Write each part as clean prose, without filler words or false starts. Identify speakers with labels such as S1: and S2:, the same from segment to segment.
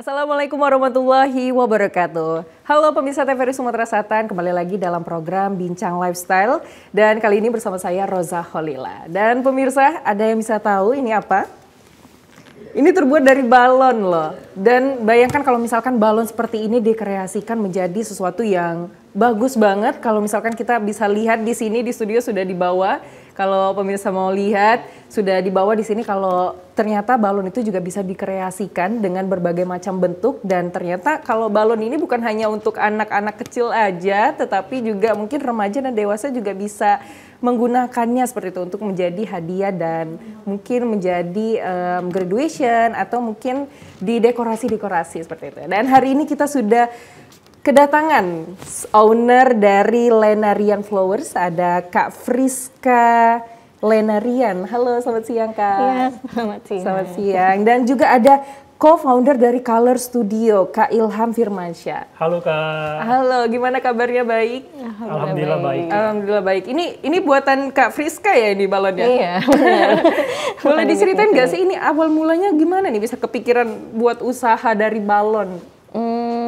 S1: Assalamualaikum warahmatullahi wabarakatuh. Halo pemirsa TVRI Sumatera Selatan, kembali lagi dalam program Bincang Lifestyle. Dan kali ini bersama saya Roza Holila. Dan pemirsa, ada yang bisa tahu ini apa? Ini terbuat dari balon loh. Dan bayangkan kalau misalkan balon seperti ini dikreasikan menjadi sesuatu yang bagus banget. Kalau misalkan kita bisa lihat di sini di studio sudah dibawa. Kalau pemirsa mau lihat, sudah dibawa di sini kalau ternyata balon itu juga bisa dikreasikan dengan berbagai macam bentuk. Dan ternyata kalau balon ini bukan hanya untuk anak-anak kecil aja, tetapi juga mungkin remaja dan dewasa juga bisa menggunakannya seperti itu untuk menjadi hadiah dan mungkin menjadi graduation atau mungkin di dekorasi-dekorasi seperti itu. Dan hari ini kita sudah kedatangan owner dari Lenarian Flowers, ada Kak Friska Lenarian. Halo, selamat siang Kak.
S2: Iya, selamat siang.
S1: Selamat siang. Dan juga ada co-founder dari Color Studio, Kak Ilham Firmansyah.
S3: Halo Kak.
S1: Halo, gimana kabarnya? Baik?
S3: Alhamdulillah baik.
S1: Alhamdulillah baik. Ini buatan Kak Friska ya ini balonnya?
S2: Iya.
S1: Boleh diceritain nggak sih ini awal mulanya gimana nih bisa kepikiran buat usaha dari balon?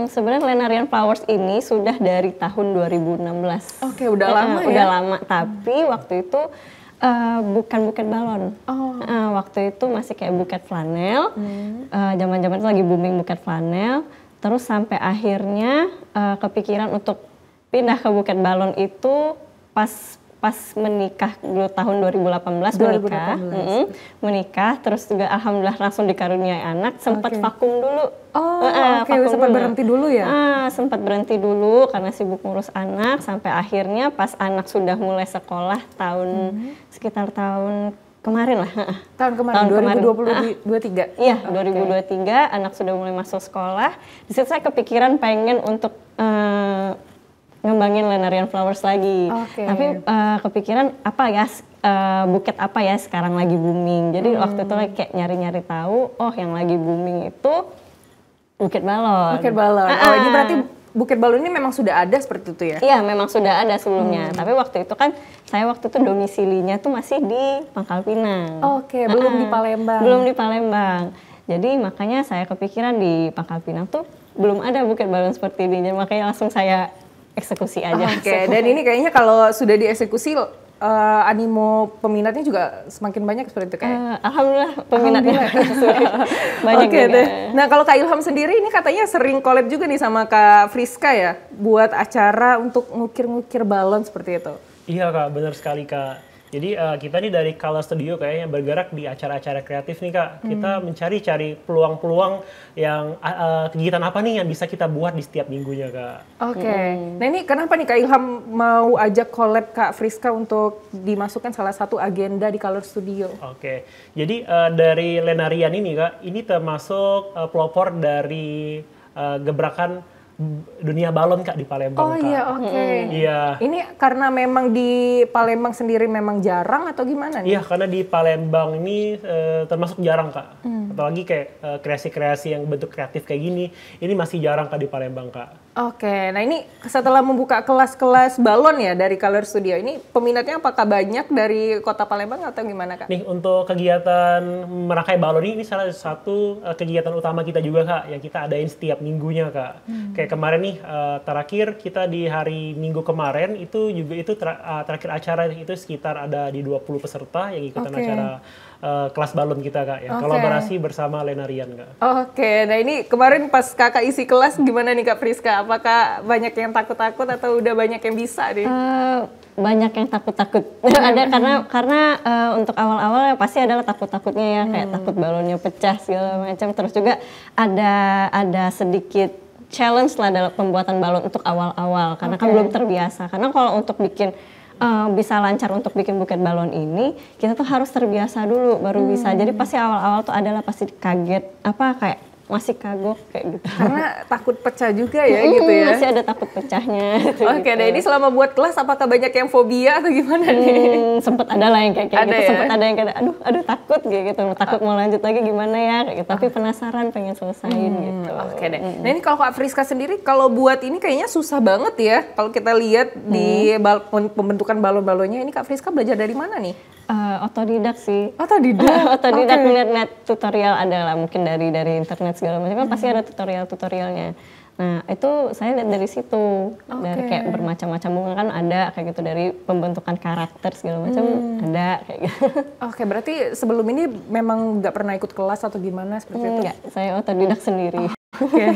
S2: Sebenarnya Lenarian Flowers ini sudah dari tahun 2016.
S1: Oke, udah lama ya?
S2: Udah lama, tapi waktu itu bukan buket balon. Waktu itu masih kayak buket flanel. Zaman-zaman itu lagi booming buket flanel. Terus sampai akhirnya kepikiran untuk pindah ke buket balon itu pas menikah dulu tahun 2018 menikah terus juga alhamdulillah langsung dikaruniai anak, sempat vakum dulu.
S1: Sempat berhenti dulu ya?
S2: Sempat berhenti dulu karena sibuk ngurus anak sampai akhirnya pas anak sudah mulai sekolah sekitar tahun kemarin lah.
S1: Tahun kemarin 2023?
S2: Iya, 2023 anak sudah mulai masuk sekolah. Di situ saya kepikiran pengen untuk ngembangin Lenarian Flowers lagi. Tapi kepikiran apa ya, buket apa ya sekarang lagi booming. Jadi waktu itu kayak nyari-nyari tahu, yang lagi booming itu buket balon.
S1: Buket balon. Ini berarti buket balon ini memang sudah ada seperti itu ya?
S2: Iya, memang sudah ada sebelumnya. Tapi waktu itu kan saya waktu itu domisilinya tuh masih di Pangkal Pinang.
S1: Belum di Palembang.
S2: Belum di Palembang. Jadi makanya saya kepikiran di Pangkal Pinang tuh belum ada buket balon seperti ini. Jadi makanya langsung saya eksekusi aja.
S1: Dan ini kayaknya kalau sudah dieksekusi animo peminatnya juga semakin banyak seperti itu kayak.
S2: Alhamdulillah peminatnya banyak juga.
S1: Nah kalau Kak Ilham sendiri ini katanya sering collab juga nih sama Kak Friska ya buat acara untuk ngukir-ngukir balon seperti itu.
S3: Iya Kak, benar sekali Kak. Jadi kita nih dari Color Studio kayaknya bergerak di acara-acara kreatif nih Kak. Kita mencari peluang-peluang yang kegiatan apa nih yang bisa kita buat di setiap minggunya Kak.
S1: Nah ini kenapa nih Kak Ilham mau ajak collab Kak Friska untuk dimasukkan salah satu agenda di Color Studio?
S3: Jadi dari Lenarian ini Kak, ini termasuk pelopor dari gebrakan dunia balon Kak di Palembang Kak. Iya.
S1: Ini karena memang di Palembang sendiri memang jarang atau gimana nih?
S3: Iya, karena di Palembang ini termasuk jarang Kak. Apalagi kayak kreasi-kreasi yang bentuk kreatif kayak gini, ini masih jarang Kak di Palembang Kak.
S1: Nah ini setelah membuka kelas-kelas balon ya dari Color Studio, ini peminatnya apakah banyak dari kota Palembang atau gimana Kak?
S3: Nih untuk kegiatan merangkai balon ini salah satu kegiatan utama kita juga Kak, yang kita adain setiap minggunya Kak. Kayak kemarin nih terakhir kita di hari Minggu kemarin itu juga itu terakhir acara itu sekitar ada di 20 peserta yang ikutan acara kelas balon kita Kak ya, kolaborasi bersama Lenarian Kak.
S1: Nah ini kemarin pas Kakak isi kelas gimana nih Kak Friska? Apakah banyak yang takut-takut atau udah banyak yang bisa nih?
S2: Banyak yang takut-takut. Ada karena untuk awal-awal ya pasti adalah takut-takutnya ya, kayak takut balonnya pecah segala macam. Terus juga ada sedikit challenge lah dalam pembuatan balon untuk awal-awal karena kan belum terbiasa. Karena kalau untuk bikin bisa lancar untuk bikin buket balon ini, kita tuh harus terbiasa dulu baru bisa. Jadi pasti awal-awal tuh adalah pasti kaget, kayak masih kagok kayak gitu.
S1: Karena takut pecah juga ya gitu ya?
S2: Masih ada takut pecahnya.
S1: Nah ini selama buat kelas apakah banyak yang fobia atau gimana nih?
S2: Sempet ada lah yang kayak gitu,
S1: ya?
S2: sempet ada yang kayak aduh takut gitu, takut mau lanjut lagi gimana ya kayak gitu. Tapi penasaran pengen selesain gitu.
S1: Nah ini kalau Kak Friska sendiri kalau buat ini kayaknya susah banget ya. Kalau kita lihat di pembentukan balon-balonnya ini Kak Friska belajar dari mana nih?
S2: Otodidak sih.
S1: Otodidak?
S2: Otodidak, lihat tutorial adalah mungkin dari internet segala macam kan pasti ada tutorialnya. Nah itu saya lihat dari situ, dari kayak bermacam-macam bunga kan ada kayak gitu, dari pembentukan karakter segala macam ada kayak gitu.
S1: Oke, berarti sebelum ini memang nggak pernah ikut kelas atau gimana seperti itu?
S2: Enggak, saya otodidak sendiri.
S1: Oke.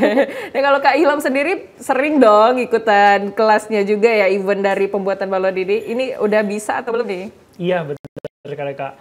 S1: Nah kalau Kak Ilham sendiri sering dong ikutan kelasnya juga ya, event dari pembuatan balon ini. Ini udah bisa atau belum nih?
S3: Iya benar sekali Kak.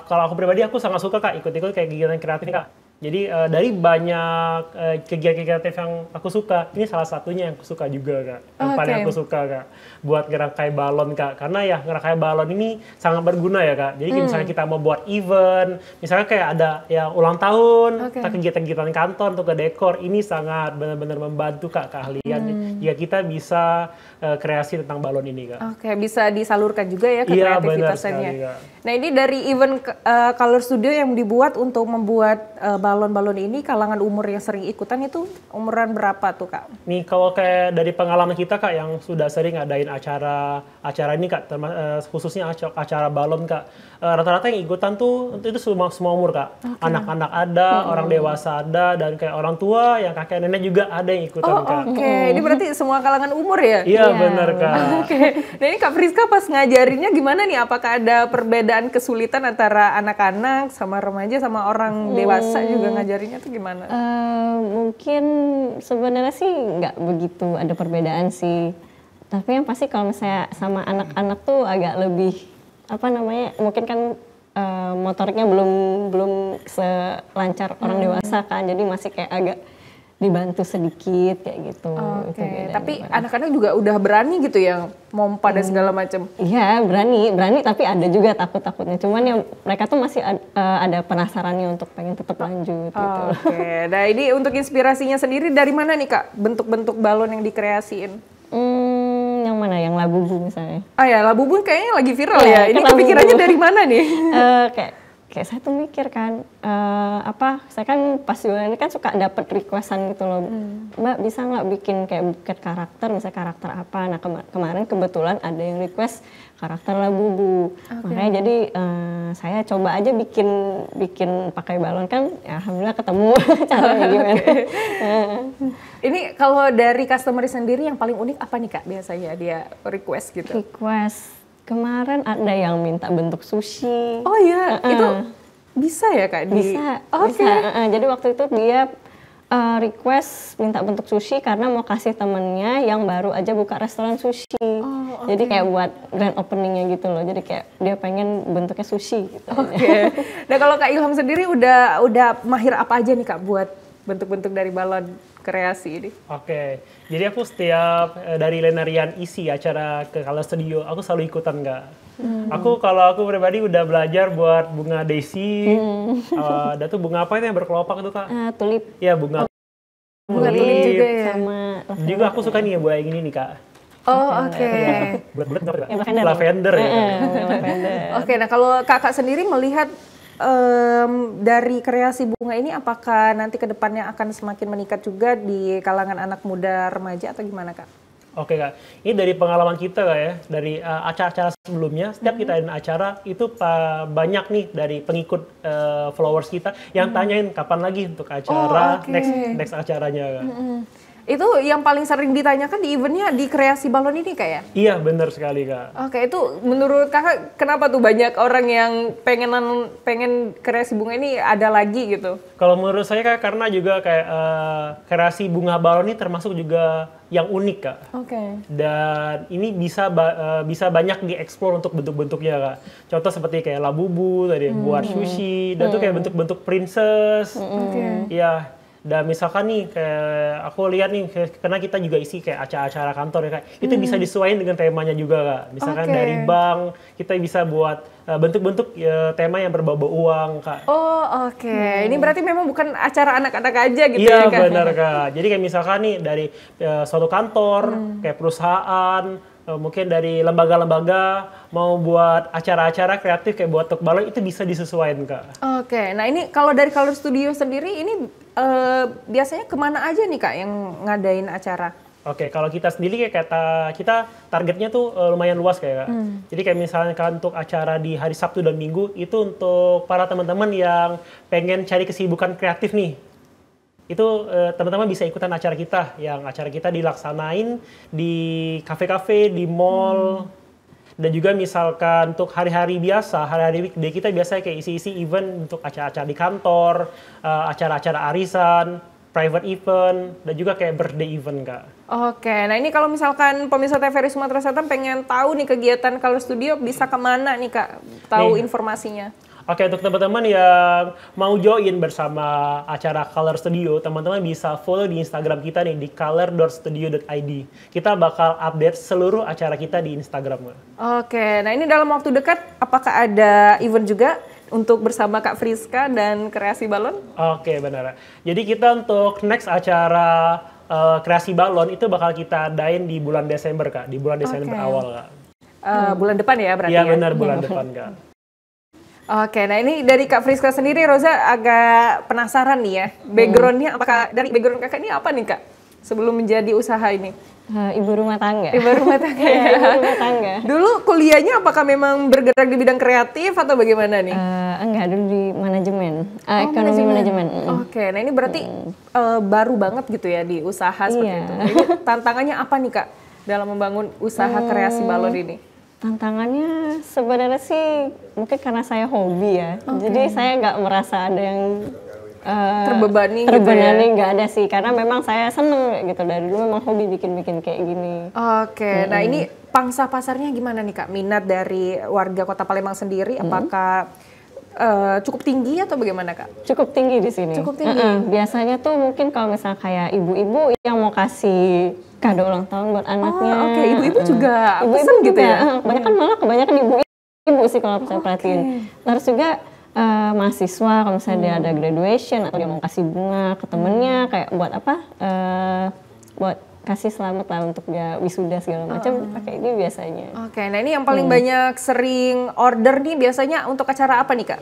S3: Kalau aku pribadi aku sangat suka Kak ikut-ikut kayak kegiatan kreatif Kak. Jadi dari banyak kegiatan kreatif yang aku suka, ini salah satunya yang aku suka juga Kak. Yang paling aku suka Kak, buat ngerangkai balon Kak. Karena ya ngerangkai balon ini sangat berguna ya Kak. Jadi misalnya kita mau buat event, misalnya kayak ada ya ulang tahun, atau kegiatan-kegiatan kantor untuk ke dekor, ini sangat benar-benar membantu Kak keahlian. Jika kita bisa kreasi tentang balon ini Kak.
S1: Oke, bisa disalurkan juga ya ke kreativitasnya.
S3: Sekali, Kak.
S1: Nah ini dari event Color Studio yang dibuat untuk membuat balon-balon ini, kalangan umur yang sering ikutan itu umuran berapa tuh Kak?
S3: Nih kalau kayak dari pengalaman kita Kak yang sudah sering ngadain acara ini Kak, khususnya acara balon Kak, rata-rata yang ikutan tuh itu semua umur Kak. Anak-anak ada, orang dewasa ada, dan kayak orang tua, yang kakek nenek juga ada yang ikutan Kak.
S1: Oke, ini berarti semua kalangan umur ya?
S3: Iya benar Kak.
S1: Oke, nah ini Kak Friska pas ngajarinnya gimana nih? Apakah ada perbedaan kesulitan antara anak-anak sama remaja sama orang dewasa juga ngajarinnya tuh gimana?
S2: Mungkin sebenarnya sih nggak begitu ada perbedaan sih. Tapi yang pasti kalau misalnya sama anak-anak tuh agak lebih apa namanya? Mungkin kan motoriknya belum selancar orang dewasa kan. Jadi masih kayak agak dibantu sedikit kayak gitu.
S1: Oke, tapi anak-anak juga udah berani gitu ya, mompa dan segala macam.
S2: Iya, berani tapi ada juga takut-takutnya. Cuman yang mereka tuh masih ada penasarannya untuk pengen tetap lanjut gitu.
S1: Oke, nah ini untuk inspirasinya sendiri dari mana nih Kak? Bentuk-bentuk balon yang dikreasiin?
S2: Yang mana? Yang Labubu misalnya.
S1: Ah ya, Labubu kayaknya lagi viral ya. Ini kepikirannya dari mana nih?
S2: Kayak saya tuh mikir kan, saya kan pas jualan ini kan suka dapet requestan gitu loh, Mbak bisa nggak bikin kayak buket karakter, misalnya karakter apa. Nah kemarin kebetulan ada yang request karakter Labubu, makanya jadi saya coba aja bikin pakai balon kan, ya alhamdulillah ketemu caranya gimana.
S1: Ini kalau dari customer sendiri yang paling unik apa nih Kak biasanya dia request gitu?
S2: Request kemarin ada yang minta bentuk sushi.
S1: Oh iya, itu bisa ya Kak?
S2: Bisa. Jadi waktu itu dia request minta bentuk sushi karena mau kasih temennya yang baru aja buka restoran sushi. Jadi kayak buat grand openingnya gitu loh. Jadi kayak dia pengen bentuknya sushi gitu.
S1: Oke. Nah kalau Kak Ilham sendiri udah mahir apa aja nih Kak buat bentuk-bentuk dari balon kreasi ini?
S3: Oke, jadi aku setiap dari Lenarian isi acara ke Color Studio, aku selalu ikutan Kak. Kalau aku pribadi udah belajar buat bunga daisy, ada tuh bunga apa itu yang berkelopak tuh Kak?
S2: Tulip.
S3: Iya bunga
S1: tulip juga ya?
S2: Sama
S3: juga aku suka nih ya buat yang ini nih Kak.
S1: Oh oke.
S3: Bulat-bulat nggak Kak?
S2: Lavender.
S3: Lavender.
S1: Oke, nah kalau Kakak sendiri melihat dari kreasi bunga ini, apakah nanti ke depannya akan semakin meningkat juga di kalangan anak muda remaja atau gimana Kak?
S3: Oke Kak, ini dari pengalaman kita Kak ya, dari acara-acara sebelumnya, setiap kita ada acara itu banyak nih dari pengikut followers kita yang tanyain kapan lagi untuk acara, next acaranya Kak.
S1: Itu yang paling sering ditanyakan di eventnya di kreasi balon ini Kak ya?
S3: Iya benar sekali Kak.
S1: Oke, itu menurut Kakak kenapa tuh banyak orang yang pengen kreasi bunga ini ada lagi gitu?
S3: Kalau menurut saya Kak, karena juga kayak kreasi bunga balon ini termasuk juga yang unik Kak.
S1: Oke.
S3: Dan ini bisa banyak dieksplor untuk bentuk-bentuknya Kak. Contoh seperti kayak Labubu tadi buat sushi, dan tuh kayak bentuk-bentuk princess. Ya. Dan misalkan nih kayak aku lihat nih, karena kita juga isi kayak acara-acara kantor ya Kak, itu bisa disesuaikan dengan temanya juga Kak. Misalkan dari bank, kita bisa buat bentuk-bentuk tema yang berbau-bau uang Kak.
S1: Oh oke, ini berarti memang bukan acara anak-anak aja gitu ya Kak?
S3: Iya benar Kak, jadi kayak misalkan nih dari suatu kantor, kayak perusahaan, mungkin dari lembaga-lembaga mau buat acara-acara kreatif kayak buat tok balon, itu bisa disesuaikan Kak.
S1: Oke, nah ini kalau dari Color Studio sendiri ini biasanya kemana aja nih Kak yang ngadain acara?
S3: Oke, kalau kita sendiri kayak kita targetnya tuh lumayan luas kayak Kak. Jadi kayak misalnya kan untuk acara di hari Sabtu dan Minggu itu untuk para teman-teman yang pengen cari kesibukan kreatif nih. Itu teman-teman bisa ikutan acara kita, yang acara kita dilaksanain di kafe-kafe, di mall, dan juga misalkan untuk hari-hari biasa, hari-hari weekday kita biasanya kayak isi-isi event untuk acara-acara di kantor, acara-acara arisan, private event, dan juga kayak birthday event, Kak.
S1: Oke, nah ini kalau misalkan pemirsa TVRI Sumatera Selatan pengen tahu nih kegiatan Color Studio, bisa kemana nih Kak, tahu informasinya?
S3: Oke, untuk teman-teman yang mau join bersama acara Color Studio, teman-teman bisa follow di Instagram kita nih, di color.studio.id. Kita bakal update seluruh acara kita di Instagram.
S1: Oke, nah ini dalam waktu dekat, apakah ada event juga untuk bersama Kak Friska dan Kreasi Balon?
S3: Oke, benar. Jadi kita untuk next acara Kreasi Balon itu bakal kita adain di bulan Desember, Kak. Di bulan Desember awal, Kak.
S1: Bulan depan ya berarti
S3: Iya,
S1: ya?
S3: benar, bulan depan, Kak.
S1: Oke, nah ini dari Kak Friska sendiri, Roza agak penasaran nih ya. Background-nya, apakah dari background kakak ini apa nih Kak? Sebelum menjadi usaha ini?
S2: Ibu rumah tangga.
S1: Ibu rumah tangga ya?
S2: Ibu rumah tangga.
S1: Dulu kuliahnya apakah memang bergerak di bidang kreatif atau bagaimana nih?
S2: Enggak, dulu di manajemen. Ekonomi manajemen.
S1: Oke, nah ini berarti baru banget gitu ya di usaha seperti itu. Ini tantangannya apa nih Kak dalam membangun usaha Kreasi Balon ini?
S2: Tantangannya sebenarnya sih mungkin karena saya hobi ya. Jadi saya nggak merasa ada yang
S1: terbebani gitu ya?
S2: Nggak ada sih, karena memang saya seneng gitu, dari dulu memang hobi bikin-bikin kayak gini.
S1: Oke, nah ini pangsa pasarnya gimana nih Kak? Minat dari warga Kota Palembang sendiri, apakah cukup tinggi atau bagaimana Kak?
S2: Cukup tinggi di sini.
S1: Cukup tinggi?
S2: Biasanya tuh mungkin kalau misalnya kayak ibu-ibu yang mau kasih kado ulang tahun buat anaknya.
S1: Oke, ibu-ibu juga
S2: Ibu-ibu
S1: pesen gitu ya?
S2: Kebanyakan ibu-ibu sih kalau saya perhatiin. Terus juga mahasiswa kalau misalnya dia ada graduation atau dia mau kasih bunga ke temennya, kayak buat apa? Buat kasih selamat lah untuk dia wisuda segala macam, pakai ini biasanya.
S1: Oke, nah ini yang paling banyak sering order nih biasanya untuk acara apa nih Kak?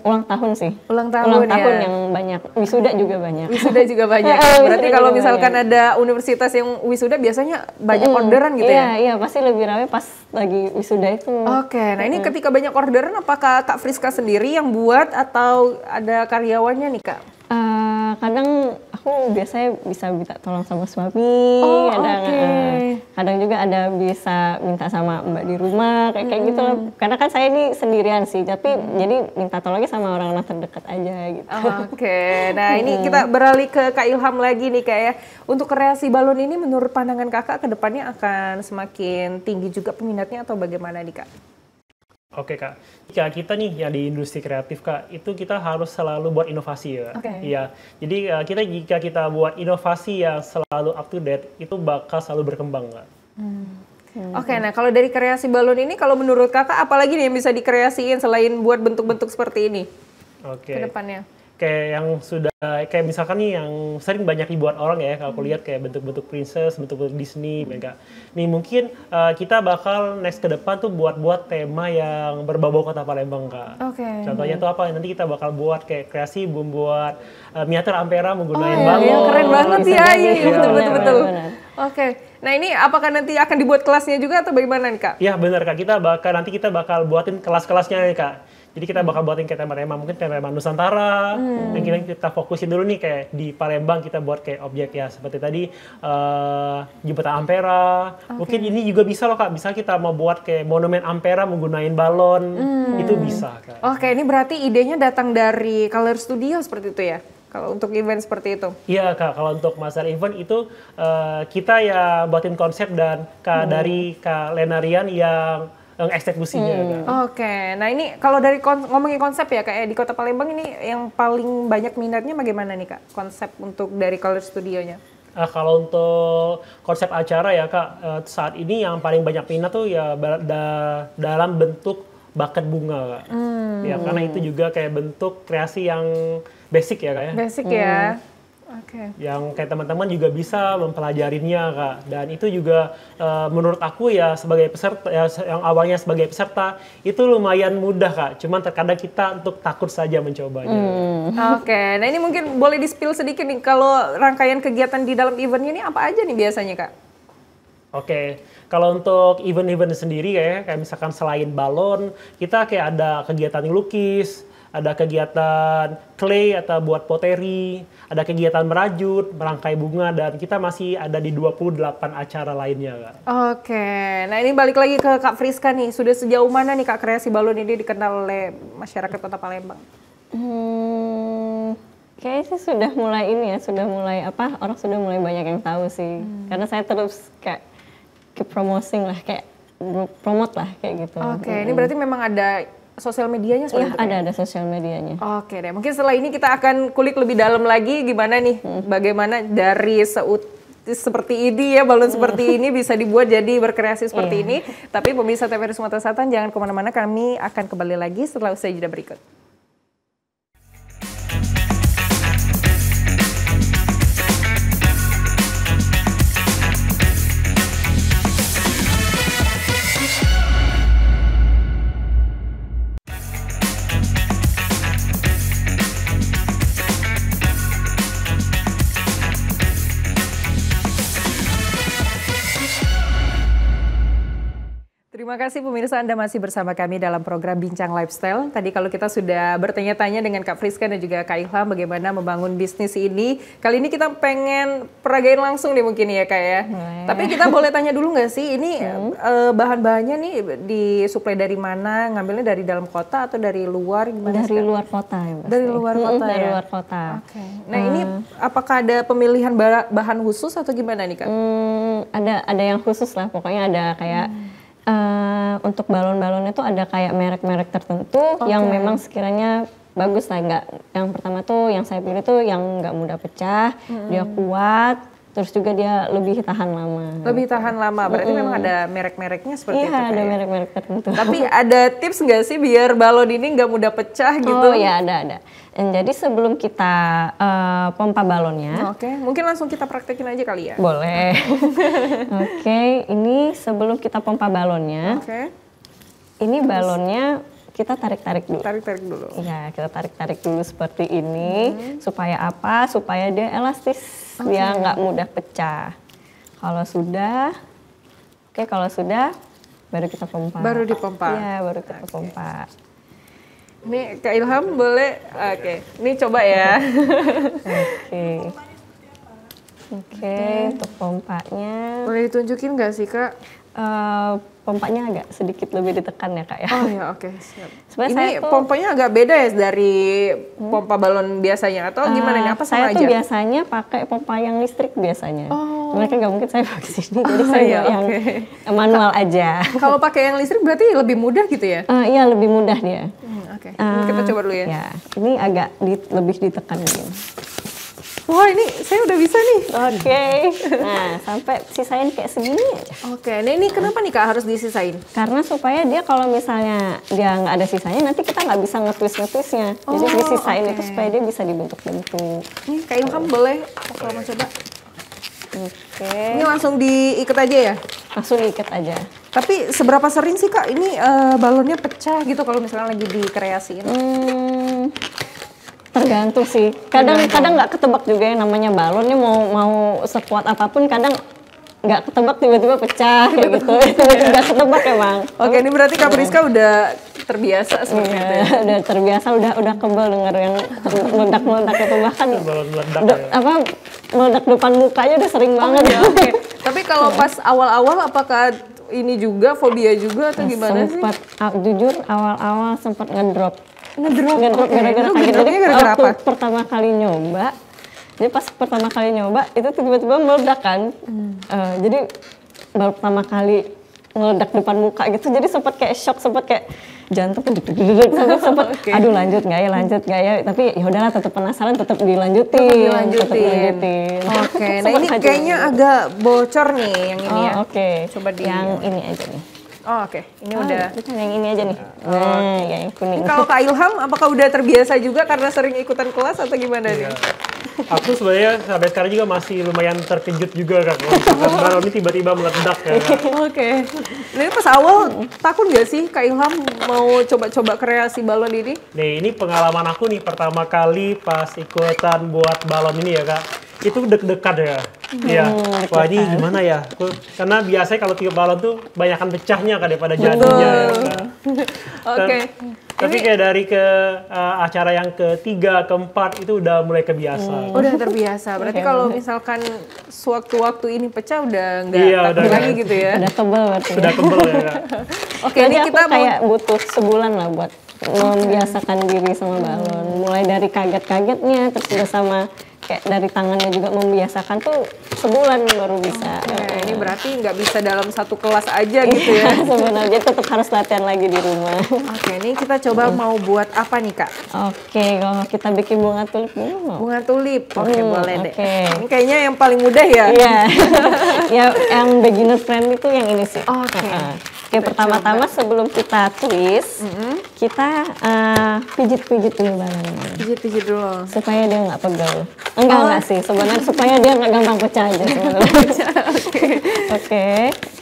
S2: Ulang tahun sih.
S1: Ulang tahun ya?
S2: Yang banyak. Wisuda juga banyak.
S1: Wisuda juga banyak. Berarti kalau misalkan ada universitas yang wisuda biasanya banyak orderan gitu ya?
S2: Iya, pasti lebih ramai pas lagi wisuda itu.
S1: Oke, nah ini ketika banyak orderan apakah Kak Friska sendiri yang buat atau ada karyawannya nih Kak?
S2: Kadang aku biasanya bisa minta tolong sama suami, kadang juga ada bisa minta sama mbak di rumah, kayak gitu lah. Karena kan saya ini sendirian sih, tapi jadi minta tolongnya sama orang-orang terdekat aja gitu.
S1: Oke, nah ini kita beralih ke Kak Ilham lagi nih Kak ya. Untuk Kreasi Balon ini menurut pandangan Kakak ke depannya akan semakin tinggi juga peminatnya atau bagaimana nih Kak?
S3: Oke Kak, jika kita nih yang di industri kreatif Kak, itu kita harus selalu buat inovasi ya. Iya, jadi jika kita buat inovasi yang selalu up to date, itu bakal selalu berkembang Kak.
S1: Oke, nah kalau dari Kreasi Balon ini, kalau menurut Kakak apalagi nih yang bisa dikreasiin selain buat bentuk-bentuk seperti ini?
S3: Oke.
S1: Ke depannya?
S3: Kayak yang sudah, kayak misalkan nih yang sering banyak dibuat orang ya, kalau aku lihat kayak bentuk-bentuk princess, bentuk-bentuk Disney, Kak. Nih mungkin kita bakal next ke depan tuh buat tema yang berbau Kota Palembang Kak. Contohnya tuh apa? Nanti kita bakal buat kayak kreasi membuat miniatur Ampera menggunakan balon.
S1: Iya, keren banget ya, iya, betul.
S2: Benar.
S1: Oke, nah ini apakah nanti akan dibuat kelasnya juga atau bagaimana nih Kak?
S3: Iya benar Kak, nanti kita bakal buatin kelas-kelasnya nih Kak. Jadi kita bakal buatin kayak tema-tema, mungkin tema Nusantara, yang kita fokusin dulu nih kayak di Palembang kita buat kayak objek ya seperti tadi jembatan Ampera. Mungkin ini juga bisa loh Kak, bisa kita mau buat kayak monumen Ampera menggunakan balon, itu bisa Kak.
S1: Oke, ini berarti idenya datang dari Color Studio seperti itu ya? Kalau untuk event seperti itu?
S3: Iya Kak, kalau untuk masalah event itu kita ya buatin konsep dan dari Kak Lenarian yang eksekusinya.
S1: Oke, nah ini kalau dari ngomongin konsep ya kayak di Kota Palembang ini yang paling banyak minatnya bagaimana nih Kak? Konsep untuk dari Color Studionya?
S3: Kalau untuk konsep acara ya Kak, saat ini yang paling banyak minat tuh ya dalam bentuk buket bunga Kak. Ya karena itu juga kayak bentuk kreasi yang basic ya Kak ya.
S1: Basic ya.
S3: Yang kayak teman-teman juga bisa mempelajarinya Kak. Dan itu juga menurut aku ya sebagai peserta, yang awalnya sebagai peserta itu lumayan mudah Kak. Cuman terkadang kita untuk takut saja mencobanya.
S1: Oke, nah ini mungkin boleh di-spill sedikit nih, kalau rangkaian kegiatan di dalam eventnya ini apa aja nih biasanya Kak?
S3: Oke, kalau untuk event-event sendiri kayak misalkan selain balon, kita kayak ada kegiatan lukis, ada kegiatan clay atau buat poteri, ada kegiatan merajut, merangkai bunga, dan kita masih ada di 28 acara lainnya Kak.
S1: Oke, nah ini balik lagi ke Kak Friska nih, sudah sejauh mana nih Kak kreasi balon ini dikenal oleh masyarakat Kota Palembang?
S2: Kayaknya sih sudah mulai orang sudah mulai banyak yang tahu sih. Karena saya terus kayak keep promoting lah, kayak promote lah kayak gitu.
S1: Oke, ini berarti memang ada sosial medianya seperti itu?
S2: Ada sosial medianya.
S1: Oke deh, mungkin setelah ini kita akan kulik lebih dalam lagi gimana nih, bagaimana dari seperti ini ya, balon seperti ini bisa dibuat jadi berkreasi seperti ini. Tapi pemirsa TVRI Sumatera Selatan jangan kemana-mana, kami akan kembali lagi setelah usai jeda berikut. Terima kasih pemirsa, Anda masih bersama kami dalam program Bincang Lifestyle. Tadi kalau kita sudah bertanya-tanya dengan Kak Friska dan juga Kak Ilham bagaimana membangun bisnis ini. Kali ini kita pengen peragain langsung nih mungkin ya Kak ya. Tapi kita boleh tanya dulu nggak sih, ini bahan-bahannya nih disuplai dari mana? Ngambilnya dari dalam kota atau dari luar? Gimana
S2: dari luar kota ya.
S1: Dari luar kota
S2: Dari
S1: ya?
S2: luar kota.
S1: Oke. Nah ini apakah ada pemilihan bahan khusus atau gimana nih Kak?
S2: Ada yang khusus lah, pokoknya ada kayak untuk balon-balonnya tuh ada kayak merek-merek tertentu yang memang sekiranya bagus lah. Yang pertama tuh yang saya pilih tuh yang nggak mudah pecah, dia kuat, terus juga dia lebih tahan lama. Lebih tahan lama,
S1: berarti memang ada merek-mereknya seperti itu?
S2: Iya, ada merek-merek tertentu.
S1: Tapi ada tips nggak sih biar balon ini nggak mudah pecah gitu?
S2: Oh ya, ada. Jadi sebelum kita pompa balonnya.
S1: Oke, mungkin langsung kita praktekin aja kali ya?
S2: Boleh. Oke, ini sebelum kita pompa balonnya. Ini balonnya kita tarik-tarik dulu.
S1: Tarik-tarik dulu.
S2: Iya, kita tarik-tarik dulu seperti ini. Supaya apa? Supaya dia elastis, dia nggak mudah pecah. Kalau sudah, baru kita pompa.
S1: Baru dipompa?
S2: Iya, baru kita pompa.
S1: Ini Kak Ilham boleh, ini coba ya.
S2: Oke, untuk pompanya.
S1: Boleh ditunjukin nggak sih Kak?
S2: Pompanya agak sedikit lebih ditekan ya Kak ya.
S1: Oh ya, oke, siap.
S2: Sebenarnya
S1: ini pompanya agak beda ya dari pompa balon biasanya atau gimana nih? Apa sama
S2: saya
S1: aja?
S2: Tuh biasanya pakai pompa yang listrik biasanya. Mereka nggak mungkin saya pakai sini, jadi saya yang manual aja.
S1: Kalau pakai yang listrik berarti lebih mudah gitu ya?
S2: Iya, lebih mudah dia.
S1: Oke, kita coba dulu ya.
S2: Ya, ini agak lebih ditekan gitu.
S1: Wah, ini saya udah bisa nih.
S2: Oke. Nah, sampai sisain kayak segini aja.
S1: Oke, nah ini kenapa nih Kak harus disisain?
S2: Karena supaya dia kalau misalnya dia nggak ada sisanya, nanti kita nggak bisa ngetwist-ngetwistnya. Jadi disisain itu supaya dia bisa dibentuk-bentuk.
S1: Nih, Kak Ilham boleh kalau mau coba.
S2: Oke.
S1: Ini langsung diikat aja ya?
S2: Langsung diikat aja.
S1: Tapi seberapa sering sih Kak ini balonnya pecah gitu kalau misalnya lagi dikreasiin?
S2: Tergantung sih. Kadang nggak ketebak juga ya, namanya balonnya mau sekuat apapun kadang nggak ketebak tiba-tiba pecah kayak gitu. Nggak ketebak emang.
S1: Oke, ini berarti Kak Friska udah terbiasa seperti itu ya?
S2: Udah terbiasa, udah kebal denger yang meledak-meledak itu, bahkan meledak depan mukanya udah sering banget ya.
S1: Oke. Tapi kalau pas awal-awal apakah ini juga fobia juga atau gimana sih?
S2: Jujur awal-awal sempat ngedrop
S1: gara-gara kaget.
S2: Jadi waktu pertama kali nyoba, itu tiba-tiba meledak kan. Jadi baru pertama kali meledak depan muka gitu, jadi sempat kayak shock, sempat kayak jantung deg-deg, sempat aduh lanjut nggak ya, tapi ya udahlah, tetap penasaran, tetap dilanjutin.
S1: Oke, nah ini kayaknya agak bocor nih yang ini ya.
S2: Oke,
S1: coba
S2: yang ini aja nih.
S1: Ini udah.
S2: Bukan yang ini aja nih. Yang kuning.
S1: Kalau Kak Ilham, apakah udah terbiasa juga karena sering ikutan kelas atau gimana nih?
S3: Aku sebenarnya sampai sekarang juga masih lumayan terkejut juga kan. Kalau misalkan balon ini tiba-tiba meledak ya. Kak.
S1: Oke. Ini pas awal takut nggak sih Kak Ilham mau coba-coba kreasi balon ini?
S3: Nih, ini pengalaman aku nih pertama kali pas ikutan buat balon ini ya Kak. Itu deg-degan ya. Iya. Wah ini gimana ya? Karena biasanya kalau tiup balon tuh banyakan pecahnya kan daripada jadinya. Ya, Kak.
S1: Oke.
S3: Tapi kayak dari ke acara yang ketiga, keempat itu udah mulai kebiasa.
S1: Udah terbiasa. Berarti kalau misalkan sewaktu-waktu ini pecah udah nggak
S3: Iya,
S1: takut
S3: udah
S1: lagi gitu ya?
S2: Udah tebel berarti.
S3: Sudah kebel ya Kak.
S1: Oke,
S2: Jadi
S1: ini
S2: aku
S1: kita mau
S2: kayak butuh sebulan lah buat membiasakan diri sama balon. Mulai dari kaget-kagetnya, terus juga sama kayak dari tangannya juga membiasakan tuh sebulan baru bisa.
S1: Oke, ini berarti nggak bisa dalam satu kelas aja gitu ya?
S2: Sebenarnya tetap harus latihan lagi di rumah.
S1: Oke, ini kita coba mau buat apa nih Kak?
S2: Oke, kalau kita bikin bunga tulip dulu mau?
S1: Bunga tulip. Oke, boleh deh.
S2: oke.
S1: Ini kayaknya yang paling mudah ya?
S2: Iya, ya yang beginner friendly itu yang ini sih.
S1: Oke.
S2: Oke, pertama-tama sebelum kita twist, kita pijit-pijit dulu balonnya.
S1: Pijit-pijit dulu.
S2: Supaya dia nggak pegel. Enggak sih, sebenarnya supaya dia nggak gampang pecah aja sebenarnya. Oke.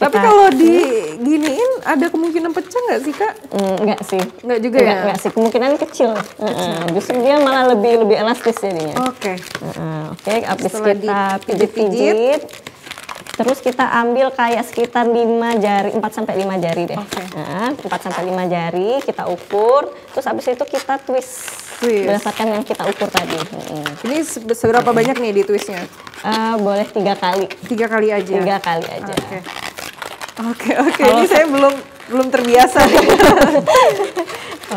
S1: Tapi
S2: kita-
S1: kalau diginiin ada kemungkinan pecah nggak sih Kak?
S2: Enggak sih.
S1: Nggak juga ya?
S2: Enggak sih, kemungkinan kecil. Justru dia malah lebih elastis jadinya.
S1: Oke.
S2: Oke, habis
S1: Setelah
S2: kita
S1: dipijit-pijit.
S2: pijit-pijit, terus kita ambil kayak sekitar 5 jari, 4 sampai 5 jari deh.
S1: Oke.
S2: 4 sampai 5 jari kita ukur, terus habis itu kita twist.
S1: Twist.
S2: Berdasarkan yang kita ukur tadi.
S1: Ini seberapa banyak nih di twistnya?
S2: Boleh 3 kali.
S1: 3 kali aja.
S2: 3 kali aja.
S1: Oke. Ini saya belum terbiasa.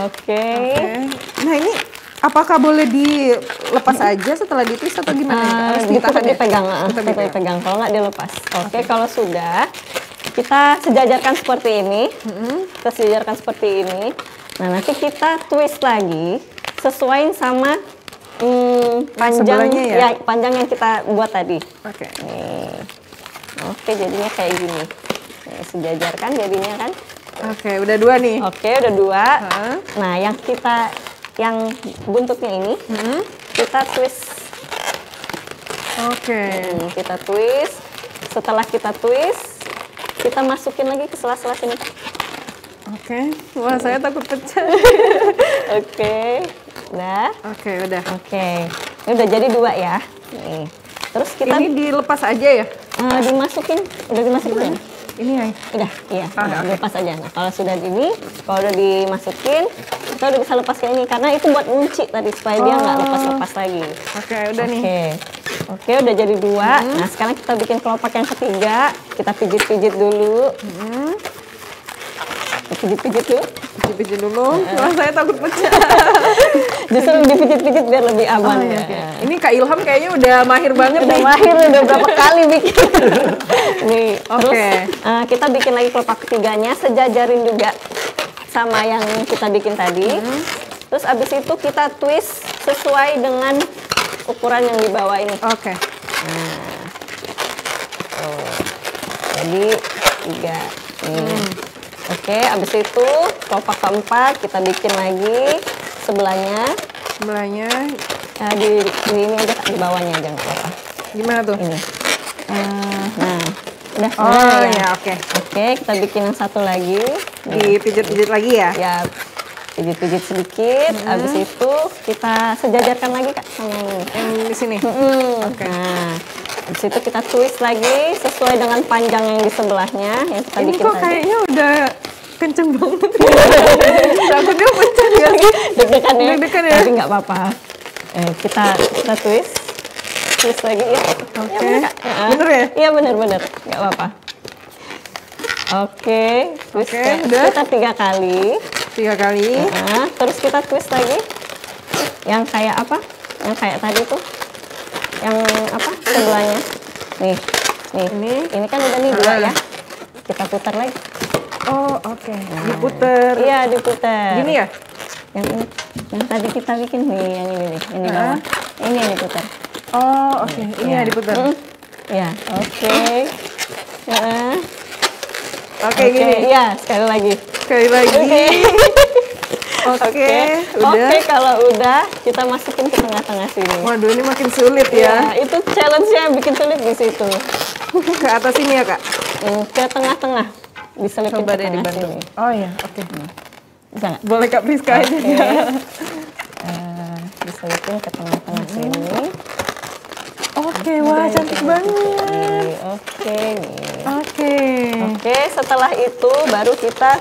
S2: Oke.
S1: Nah ini apakah boleh dilepas aja setelah ditwist atau gimana? Harus ditahan ya?
S2: dipegang,
S1: Tetap
S2: tetap dipegang. Kalau nggak dilepas. Oke, kalau sudah kita sejajarkan seperti ini. Kita sejajarkan seperti ini. Nah, nanti kita twist lagi sesuai sama panjang
S1: sebelahnya ya?
S2: panjang yang kita buat tadi.
S1: Oke.
S2: Nih. Oke, jadinya kayak gini. Nih, sejajarkan jadinya kan.
S1: Oke, udah 2 nih.
S2: Oke, udah 2.
S1: Hah?
S2: Nah, yang buntutnya ini kita twist.
S1: Oke.
S2: Kita twist. Setelah kita twist, kita masukin lagi ke sela-sela sini.
S1: Oke. Wah, saya takut pecah.
S2: Oke. Udah.
S1: Oke, udah.
S2: Oke. Ini udah jadi 2 ya. Nih. Terus kita
S1: Ini dilepas aja ya?
S2: dimasukin. Udah dimasukin ya?
S1: Ini ya?
S2: Udah, iya.
S1: Ah,
S2: Udah,
S1: oke.
S2: lepas aja. Nah, kalau sudah ini, kalau udah dimasukin, kita udah bisa lepas kayak ini. Karena itu buat ngunci tadi, supaya dia nggak lepas-lepas lagi.
S1: Oke, udah nih.
S2: Oke, udah jadi 2. Nah, sekarang kita bikin kelopak yang ketiga. Kita pijit-pijit dulu. Pijit-pijit dulu.
S1: Pijit-pijit dulu. Wah, saya takut pecah.
S2: Justru dipijit-pijit biar lebih aman.
S1: Oh, iya,
S2: ya.
S1: oke. Ini Kak Ilham kayaknya udah mahir banget
S2: Udah
S1: nih.
S2: mahir, udah berapa kali bikin. Nih, terus
S1: Oke.
S2: kita bikin lagi kelopak ketiganya, sejajarin juga sama yang kita bikin tadi. Terus abis itu kita twist sesuai dengan ukuran yang di bawah ini.
S1: Oke.
S2: Jadi 3. Oke, abis itu kelopak keempat kita bikin lagi sebelahnya.
S1: Sebelahnya
S2: Nah, di ini aja Kak, di bawahnya aja nggak apa-apa.
S1: gimana tuh?
S2: Ini. Nah, udah
S1: Oh
S2: sebenarnya
S1: ya, oke.
S2: Oke, kita bikin yang satu lagi.
S1: Dipijit-pijit lagi ya?
S2: Ya, pijit-pijit sedikit. Abis itu kita sejajarkan lagi Kak sama yang ini.
S1: Yang di sini.
S2: Oke. Nah, abis itu kita twist lagi sesuai dengan panjang yang di sebelahnya yang kita
S1: Ini
S2: bikin
S1: kok
S2: tadi.
S1: kayaknya udah kenceng banget. Takutnya pecah ya.
S2: Deg-degan ya?
S1: Deg-degan ya?
S2: Tapi nggak apa-apa. Kita twist lagi ya.
S1: Oke.
S2: Ya, bener, Kak.
S1: Bener ya?
S2: Iya bener, nggak apa-apa. Oke, twist
S1: Oke,
S2: ya.
S1: udah.
S2: Kita 3 kali.
S1: 3 kali.
S2: Nah, terus kita twist lagi. Yang kayak apa? Yang kayak tadi tuh. Yang apa? Sebelahnya. Nih. Ini kan udah nih 2 ya. Kita putar lagi.
S1: Oh, oke. Diputer.
S2: Iya, diputar.
S1: Gini ya?
S2: Yang ini. Yang tadi kita bikin nih, yang ini nih. Yang di bawah. Ini yang diputar.
S1: Oh, oke. Ini ya diputer.
S2: Ya, oke.
S1: Oke, gini.
S2: Iya, sekali lagi.
S1: Sekali lagi.
S2: Oke.
S1: Oke, udah.
S2: Oke, kalau udah kita masukin ke tengah-tengah sini.
S1: Waduh, ini makin sulit
S2: Ya,
S1: ya.
S2: itu challenge-nya bikin sulit di situ.
S1: Ke atas ini ya, Kak?
S2: Ke tengah-tengah. Diselipin
S1: Coba
S2: ke
S1: deh
S2: tengah
S1: dibantu.
S2: sini.
S1: Oh iya, oke.
S2: Bisa nggak?
S1: Boleh Kak Priska aja.
S2: Diselipin ke tengah-tengah sini.
S1: Oke, wah cantik banget.
S2: Oke, nih.
S1: Oke.
S2: Oke, setelah itu baru kita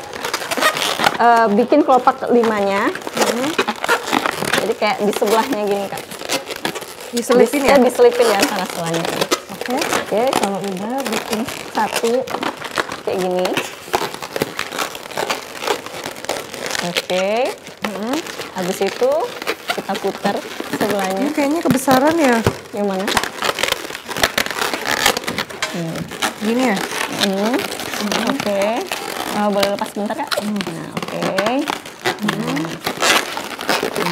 S2: bikin kelopak limanya. Jadi kayak di sebelahnya gini, Kak.
S1: Diselipin ya?
S2: Diselipin ya antara selanya.
S1: Oke.
S2: Oke, kalau udah bikin satu kayak gini. Oke. Habis itu kita putar sebelahnya.
S1: Ini kayaknya kebesaran ya.
S2: Yang mana, Kak?
S1: Gini ya?
S2: Oke. Boleh lepas bentar, Kak? Nah, oke.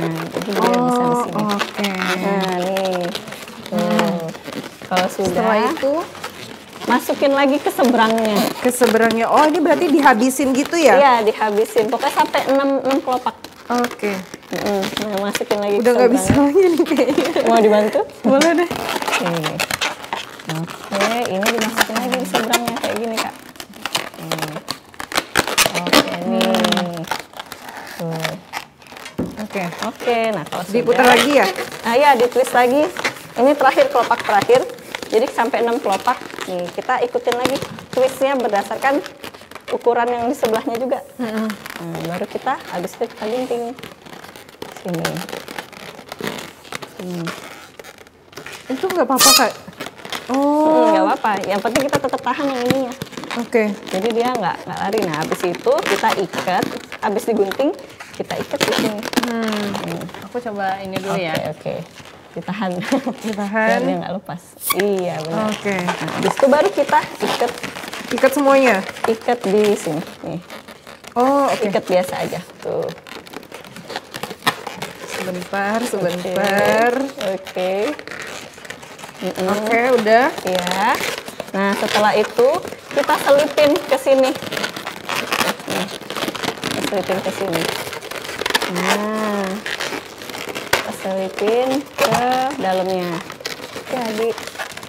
S2: Nah, jadi dia bisa di sini.
S1: Oke.
S2: Nah, nih. Tuh. Kalau sudah,
S1: Setelah itu
S2: masukin lagi ke seberangnya.
S1: ke seberangnya. Oh, ini berarti dihabisin gitu ya?
S2: Iya, dihabisin. Pokoknya sampai 6 kelopak.
S1: Oke.
S2: Nah, masukin lagi
S1: Udah
S2: ke
S1: nggak bisa
S2: seberangnya.
S1: lagi nih kayaknya.
S2: Mau dibantu?
S1: Boleh deh.
S2: Nih. Oke, ini dimasukin lagi di seberangnya kayak gini, Kak. Oke, nih. Tuh.
S1: Oke.
S2: Oke, nah kalau
S1: Diputar
S2: sudah,
S1: lagi ya?
S2: Ah ya, ditwist lagi. Ini terakhir, kelopak terakhir. Jadi sampai 6 kelopak. Nih, kita ikutin lagi twistnya berdasarkan ukuran yang di sebelahnya juga. Nah, baru kita habis itu kita gunting. Sini.
S1: Itu nggak apa-apa Kak? Oh.
S2: Nggak apa-apa. Yang penting kita tetap tahan yang ininya.
S1: Oke.
S2: Jadi dia nggak lari. Nah, habis itu kita ikat. Habis digunting, kita ikat di sini.
S1: Aku coba ini dulu ya.
S2: Oke. Ditahan.
S1: Ditahan.
S2: Biar dia nggak lepas. Iya, benar.
S1: Oke.
S2: Nah, habis itu baru kita ikat.
S1: Ikat semuanya?
S2: Ikat di sini. Nih.
S1: Oh, oke.
S2: Ikat biasa aja. Tuh.
S1: Sebentar.
S2: Oke.
S1: Oke, udah.
S2: Ya. Nah, setelah itu kita selipin ke sini. Nih. Kita selipin ke sini. Nah. Kita selipin ke dalamnya. Jadi,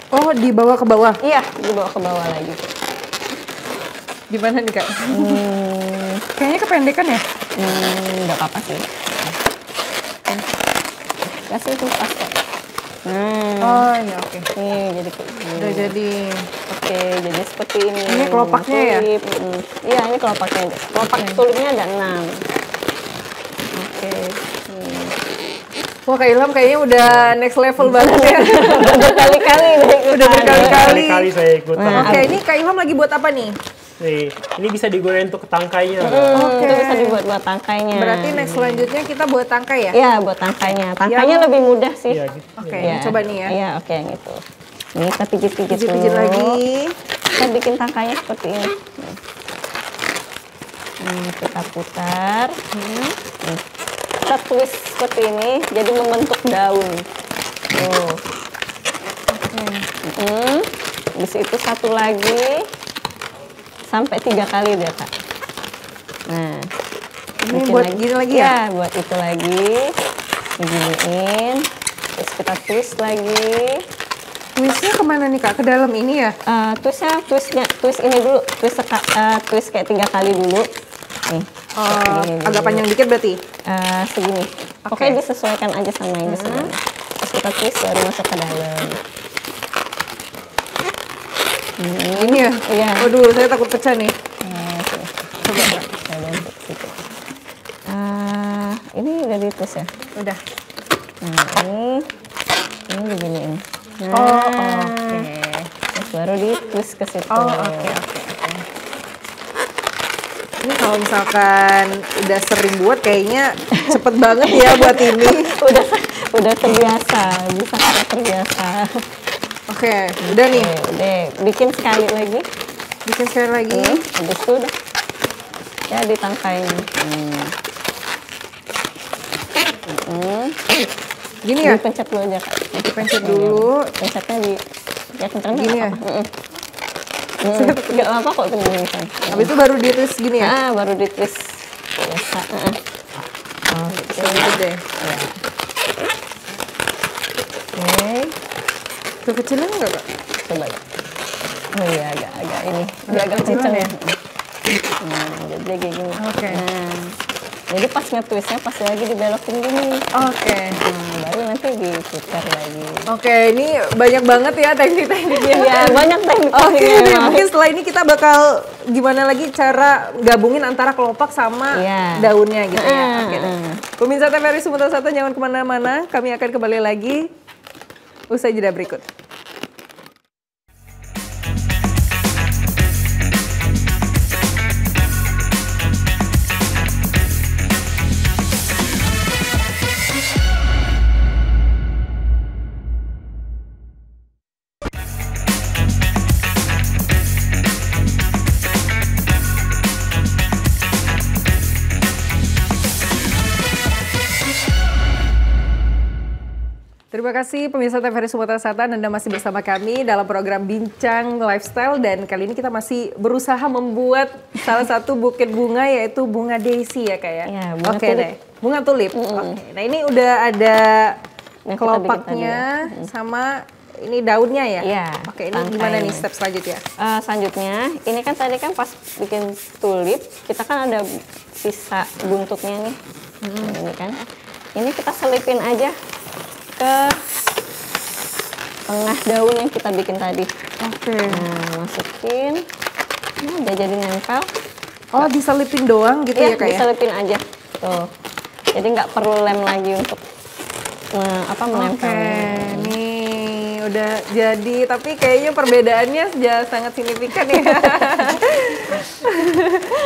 S1: Oh, dibawa ke bawah.
S2: iya, dibawa ke bawah lagi.
S1: Gimana nih Kak? Kayaknya kependekan ya?
S2: Nggak apa-apa sih. Kasih itu pas kok. Nah,
S1: Oh, iya oke.
S2: nih jadi kayak gini.
S1: Udah jadi.
S2: Oke, jadi seperti ini.
S1: Ini kelopaknya ya?
S2: Tulip. Iya, ini kelopaknya. Kelopak tulipnya ada 6. Oke.
S1: Wah, Kak Ilham kayaknya udah next level banget ya.
S2: Udah berkali-kali.
S1: Udah berkali-kali.
S3: Kali saya ikut.
S1: Oke, ini Kak Ilham lagi buat apa nih?
S3: Nih, ini bisa digunakan untuk tangkainya.
S1: Oke.
S2: Itu bisa dibuat buat tangkainya.
S1: Berarti next selanjutnya kita buat tangkai ya?
S2: Iya, buat tangkainya. Tangkainya lebih mudah sih.
S3: Iya, gitu.
S1: Oke,
S2: Iya.
S1: coba nih ya.
S2: Iya, oke yang itu. Ini kita pijit-pijit
S1: Pijit-pijit
S2: dulu.
S1: lagi.
S2: Kita bikin tangkainya seperti ini. Kita putar. Kita twist seperti ini, jadi membentuk daun. Tuh. Habis itu satu lagi, sampai 3 kali dia, Kak. Nah,
S1: Ini
S2: bikin
S1: buat gini lagi ya?
S2: Ya, buat itu lagi. Diginiin. Terus kita twist lagi.
S1: Twistnya kemana nih Kak? Ke dalam ini ya?
S2: Twist ini dulu. Twist kayak 3 kali dulu. Nih. Segini dulu.
S1: Agak panjang dikit berarti?
S2: Segini. Pokoknya disesuaikan aja sama yang di sebelah. Terus kita twist baru masuk ke dalam.
S1: Ini ya?
S2: Iya.
S1: Waduh, saya takut pecah nih.
S2: Sini. Coba Mbak, saya bantu sedikit. Ini udah di twist ya?
S1: Udah.
S2: Nah, ini beginiin. Nah,
S1: Oke.
S2: terus baru di twist ke situ.
S1: Oke. Ini kalau misalkan udah sering buat kayaknya cepet banget ya buat ini.
S2: Udah terbiasa, bisa karena terbiasa.
S1: Oke, udah nih.
S2: Udah, bikin sekali lagi.
S1: Bikin sekali lagi.
S2: Habis itu udah. Ya, ditangkain.
S1: Gini ya?
S2: Dipencet dulu aja, Kak.
S1: Dipencet dulu.
S2: Pencetnya di ya kenceng
S1: Gini ya?
S2: Nggak apa-apa kok kenceng.
S1: Habis itu baru di twist gini ya?
S2: Baru di twist biasa.
S1: Sedikit deh.
S2: Oke.
S1: Kekecilan nggak Kak?
S2: Coba ya. Oh iya, agak ini. Agak kenceng ya. Jadi kayak gini.
S1: Oke.
S2: Nah, jadi pas nge-twistnya pas lagi dibelokin gini.
S1: Oke.
S2: Nah, baru nanti diputar lagi.
S1: Oke, ini banyak banget ya teknik-tekniknya.
S2: Iya, banyak teknik.
S1: Oke, deh, mungkin setelah ini kita bakal gimana lagi cara gabungin antara kelopak sama daunnya gitu ya. Oke deh. Pemirsa TVRI Sumatera Selatan jangan kemana-mana, kami akan kembali lagi usai jeda berikut. Terima kasih pemirsa TVRI Sumatera Selatan, Anda masih bersama kami dalam program Bincang Lifestyle dan kali ini kita masih berusaha membuat salah satu bukit bunga yaitu bunga daisy ya Kak ya?
S2: Iya, bunga
S1: Oke
S2: tulip.
S1: deh, bunga tulip. Oke. Nah ini udah ada
S2: Yang kita
S1: kelopaknya sama ini daunnya ya?
S2: Iya.
S1: Oke, ini gimana nih step selanjutnya?
S2: Selanjutnya, ini kan tadi kan pas bikin tulip, kita kan ada sisa buntutnya nih. Nah, ini kan. Ini kita selipin aja ke tengah daun yang kita bikin tadi.
S1: Oke.
S2: Nah, masukin. Nah, udah jadi nempel.
S1: Oh, diselipin doang gitu ya Kak ya?
S2: Diselipin aja. Tuh. Jadi nggak perlu lem lagi untuk menempel.
S1: Oke, nih udah jadi, tapi kayaknya perbedaannya sudah sangat signifikan ya.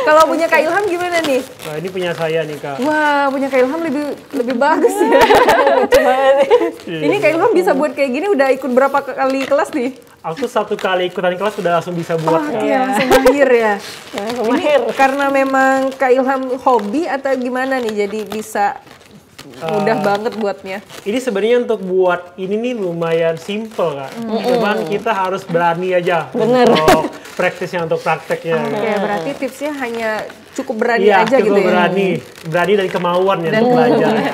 S1: Kalau punya Kak Ilham gimana nih?
S3: Nah, ini punya saya nih Kak.
S1: Wah, punya Kak Ilham lebih bagus ya. Ini Kak Ilham bisa buat kayak gini udah ikut berapa kali kelas nih?
S3: Aku 1 kali ikutan kelas udah langsung bisa buat Kak.
S1: Iya, langsung mahir ya.
S2: Mahir.
S1: Ini karena memang Kak Ilham hobi atau gimana nih jadi bisa mudah banget buatnya?
S3: Ini sebenarnya untuk buat ini nih lumayan simple Kak. Cuman kita harus berani aja untuk praktisnya, untuk prakteknya.
S1: Oke, berarti tipsnya hanya cukup berani
S3: Iya,
S1: aja gitu
S3: cukup
S1: ya?
S3: berani dan kemauan ya untuk belajar. Ya.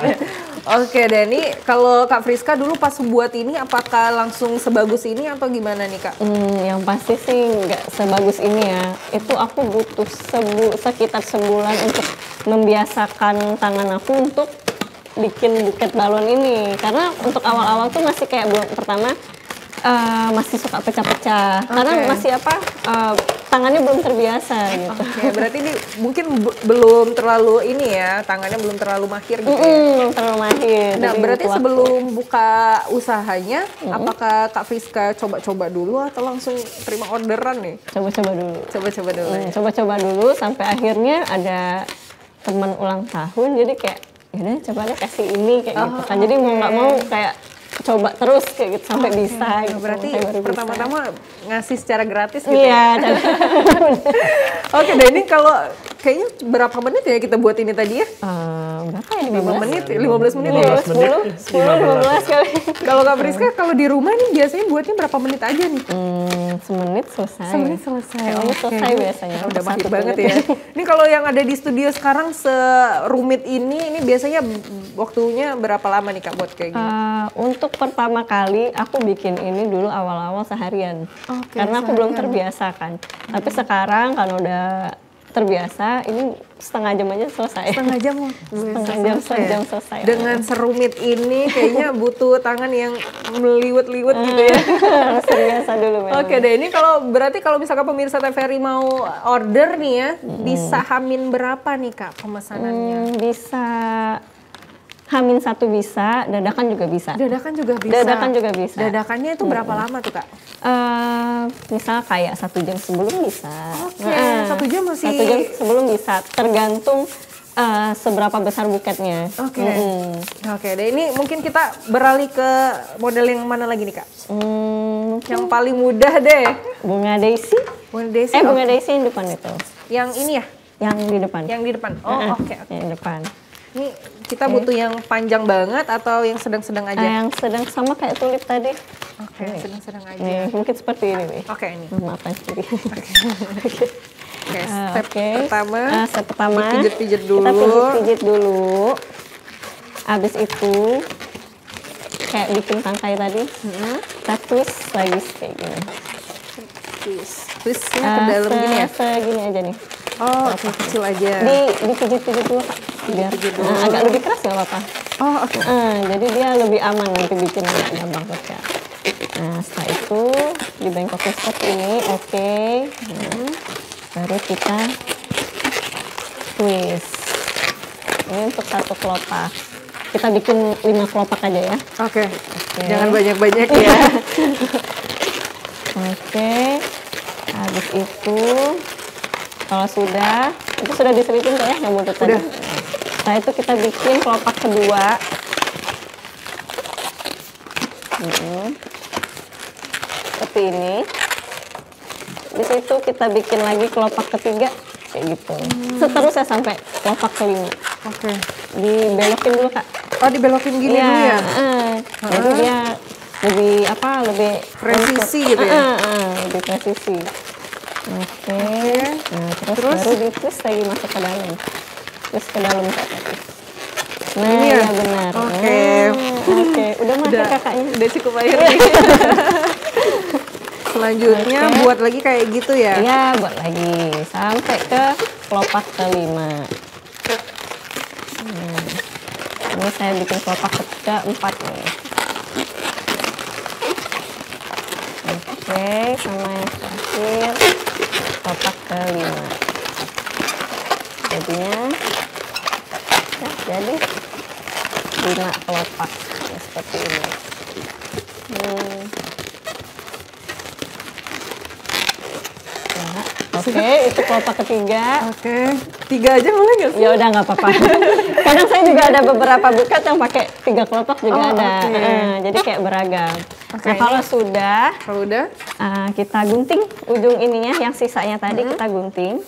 S1: Oke deh, nih kalau Kak Friska dulu pas buat ini apakah langsung sebagus ini atau gimana nih Kak?
S2: Yang pasti sih nggak sebagus ini ya. Itu aku butuh sekitar sebulan untuk membiasakan tangan aku untuk bikin buket balon ini. Karena untuk awal-awal tuh masih kayak pertama masih suka pecah-pecah. Karena masih tangannya belum terbiasa gitu.
S1: Oke, berarti ini mungkin belum terlalu ini ya, tangannya belum terlalu mahir gitu ya?
S2: Belum terlalu mahir.
S1: Nah,
S2: jadi
S1: berarti
S2: butuh
S1: sebelum buka usahanya, apakah Kak Friska coba-coba dulu atau langsung terima orderan nih?
S2: coba-coba dulu.
S1: Coba-coba dulu ya?
S2: Coba-coba dulu sampai akhirnya ada teman ulang tahun, jadi kayak yaudah coba deh kasih ini kayak gitu kan. Jadi mau nggak mau kayak coba terus kayak gitu sampai bisa gitu.
S1: Berarti
S2: Sampai baru bisa.
S1: pertama-tama ngasih secara gratis gitu
S2: Iya.
S1: ya? Oke, dan ini kalau kayaknya berapa menit ya kita buat ini tadi ya?
S2: Berapa ya?
S1: 5 menit, 15 menit ya?
S2: 10 kali.
S1: Kalau Kak Friska kalau di rumah nih biasanya buatnya berapa menit aja nih?
S2: Semenit selesai.
S1: Semenit selesai.
S2: Semenit selesai biasanya.
S1: Udah mahir
S2: Satu
S1: banget
S2: menit.
S1: ya. Ini kalau yang ada di studio sekarang serumit ini biasanya waktunya berapa lama nih Kak buat kayak gini?
S2: Untuk pertama kali aku bikin ini dulu awal-awal seharian.
S1: Oke,
S2: Karena aku belum terbiasa kan. Tapi sekarang kalau udah terbiasa, ini setengah jam aja selesai.
S1: Setengah jam
S2: Setengah jam selesai.
S1: Dengan serumit ini kayaknya butuh tangan yang meliwet-liwet gitu ya.
S2: Harus terbiasa dulu memang.
S1: Oke deh, ini berarti kalau misalkan pemirsa TVRI mau order nih ya, bisa hamin berapa nih Kak pemesanannya?
S2: Bisa Hamin 1 bisa, dadakan juga bisa.
S1: Dadakan juga bisa.
S2: Dadakan juga bisa.
S1: Dadakannya itu berapa lama tuh Kak?
S2: Misal kayak 1 jam sebelum bisa.
S1: Oke, 1 jam masih.
S2: 1 jam sebelum bisa, tergantung seberapa besar buketnya.
S1: Oke. Oke, deh ini mungkin kita beralih ke model yang mana lagi nih Kak? Yang paling mudah deh.
S2: Bunga daisy.
S1: Bunga daisy.
S2: Bunga daisy yang depan itu.
S1: Yang ini ya?
S2: Yang di depan.
S1: Yang di depan. Oh, oke.
S2: Yang depan.
S1: Ini kita butuh yang panjang banget atau yang sedang-sedang aja?
S2: Yang sedang sama kayak tulip tadi.
S1: Oke, sedang-sedang aja.
S2: Nih, mungkin seperti ini nih.
S1: Oke, ini.
S2: Maafkan sendiri.
S1: Oke, step pertama.
S2: Step pertama.
S1: Pijit-pijit dulu.
S2: Kita pijit-pijit dulu. Habis itu kayak bikin tangkai tadi, kita twist lagi kayak gini.
S1: Twistnya ke dalam gini ya?
S2: Segini aja nih.
S1: Oh, kecil aja.
S2: Dipijit-pijit dulu Kak. Biar agak lebih keras nggak apa-apa.
S1: Oh, oke.
S2: Jadi dia lebih aman nanti bikin agak gampang pecah. Nah, setelah itu dibengkokin seperti ini, oke. Baru kita twist. Ini untuk 1 kelopak. Kita bikin 5 kelopak aja ya.
S1: Oke. Jangan banyak-banyak ya.
S2: Oke. Habis itu kalau itu sudah diselipin Kak ya yang buntut tadi. Setelah itu kita bikin kelopak kedua. Seperti ini. Di situ kita bikin lagi kelopak ketiga kayak gitu. Seterusnya sampai kelopak kelima.
S1: Oke.
S2: Dibelokin dulu Kak.
S1: Oh, dibelokin gini dulu ya?
S2: Jadi dia lebih
S1: presisi gitu ya?
S2: Lebih presisi. Oke. Nah, terus baru di twist lagi masuk ke dalam. Twist ke dalam Kak. Nah,
S1: ini ya?
S2: Benar.
S1: Oke.
S2: Oke, udah masuk kakaknya.
S1: Udah cukup air nih. Selanjutnya buat lagi kayak gitu ya?
S2: Iya, buat lagi sampai ke kelopak kelima. Ini saya bikin kelopak keempat nih. Oke, sama yang terakhir kelopak kelima. Jadinya jadi 5 kelopak seperti ini. Oke, itu kelopak ketiga.
S1: Oke, 3 aja boleh nggak sih?
S2: Ya udah nggak apa-apa. Kadang saya juga ada beberapa bukat yang pakai 3 kelopak juga ada. Jadi kayak beragam. Nah kalau sudah, kita gunting ujung ininya, yang sisanya tadi kita gunting.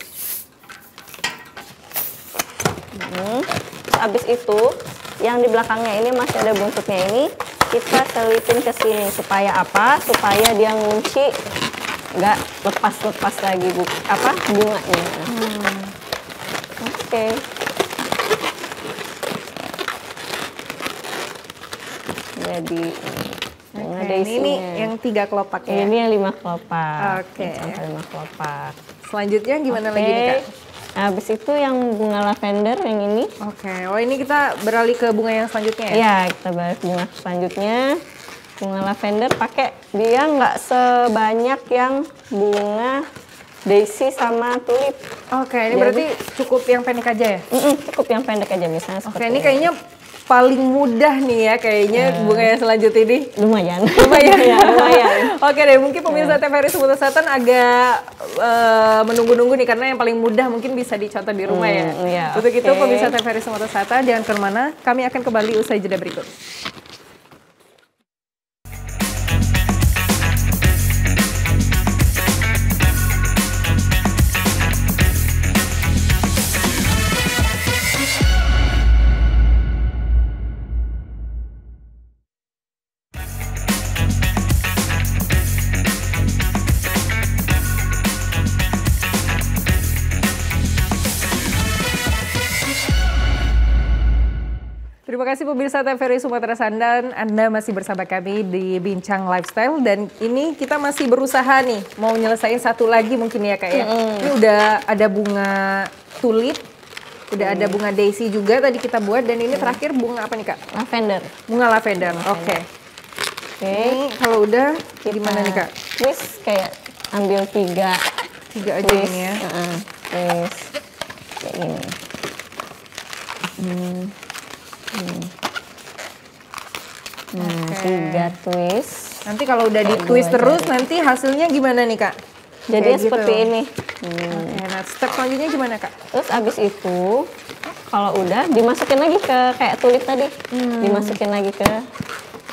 S2: Habis itu, yang di belakangnya ini masih ada buntutnya ini, kita selipin ke sini supaya apa? Supaya dia ngunci, nggak lepas-lepas lagi bunganya. Oke. Jadi
S1: ini yang 3 kelopak ya?
S2: Ini yang 5 kelopak.
S1: Oke.
S2: Sampai 5 kelopak.
S1: Selanjutnya gimana lagi nih Kak?
S2: Habis itu yang bunga lavender yang ini.
S1: Oke. Oh ini kita beralih ke bunga yang selanjutnya ya?
S2: Iya, kita beralih ke bunga selanjutnya. Bunga lavender pakai dia nggak sebanyak yang bunga daisy sama tulip.
S1: Oke, ini berarti cukup yang pendek aja ya?
S2: Cukup yang pendek aja misalnya.
S1: Oke, ini kayaknya paling mudah nih ya kayaknya bunga yang selanjutnya ini.
S2: Lumayan.
S1: Ya, lumayan. Oke deh, mungkin pemirsa TVRI Sumatera Selatan agak menunggu-nunggu nih karena yang paling mudah mungkin bisa dicontoh di rumah ya.
S2: Iya,
S1: Untuk itu pemirsa TVRI Sumatera Selatan jangan kemana, kami akan kembali usai jeda berikut. Terima kasih pemirsa TVRI Sumatera Selatan, Anda masih bersama kami di Bincang Lifestyle dan ini kita masih berusaha nih mau nyelesain satu lagi mungkin ya Kak ya. Ini udah ada bunga tulip, udah ada bunga daisy juga tadi kita buat dan ini terakhir bunga apa nih Kak?
S2: Lavender.
S1: Bunga lavender. Oke. Ini kalau udah gimana nih Kak?
S2: Twist kayak ambil 3
S1: aja
S2: twist.
S1: ini ya.
S2: Twist kayak gini. Nah, 3 twist.
S1: Nanti kalau udah di twist terus nanti hasilnya gimana nih Kak?
S2: Jadinya seperti ini.
S1: Oke, nah step selanjutnya gimana Kak?
S2: Terus abis itu kalau udah dimasukin lagi ke kayak tulip tadi. Dimasukin lagi ke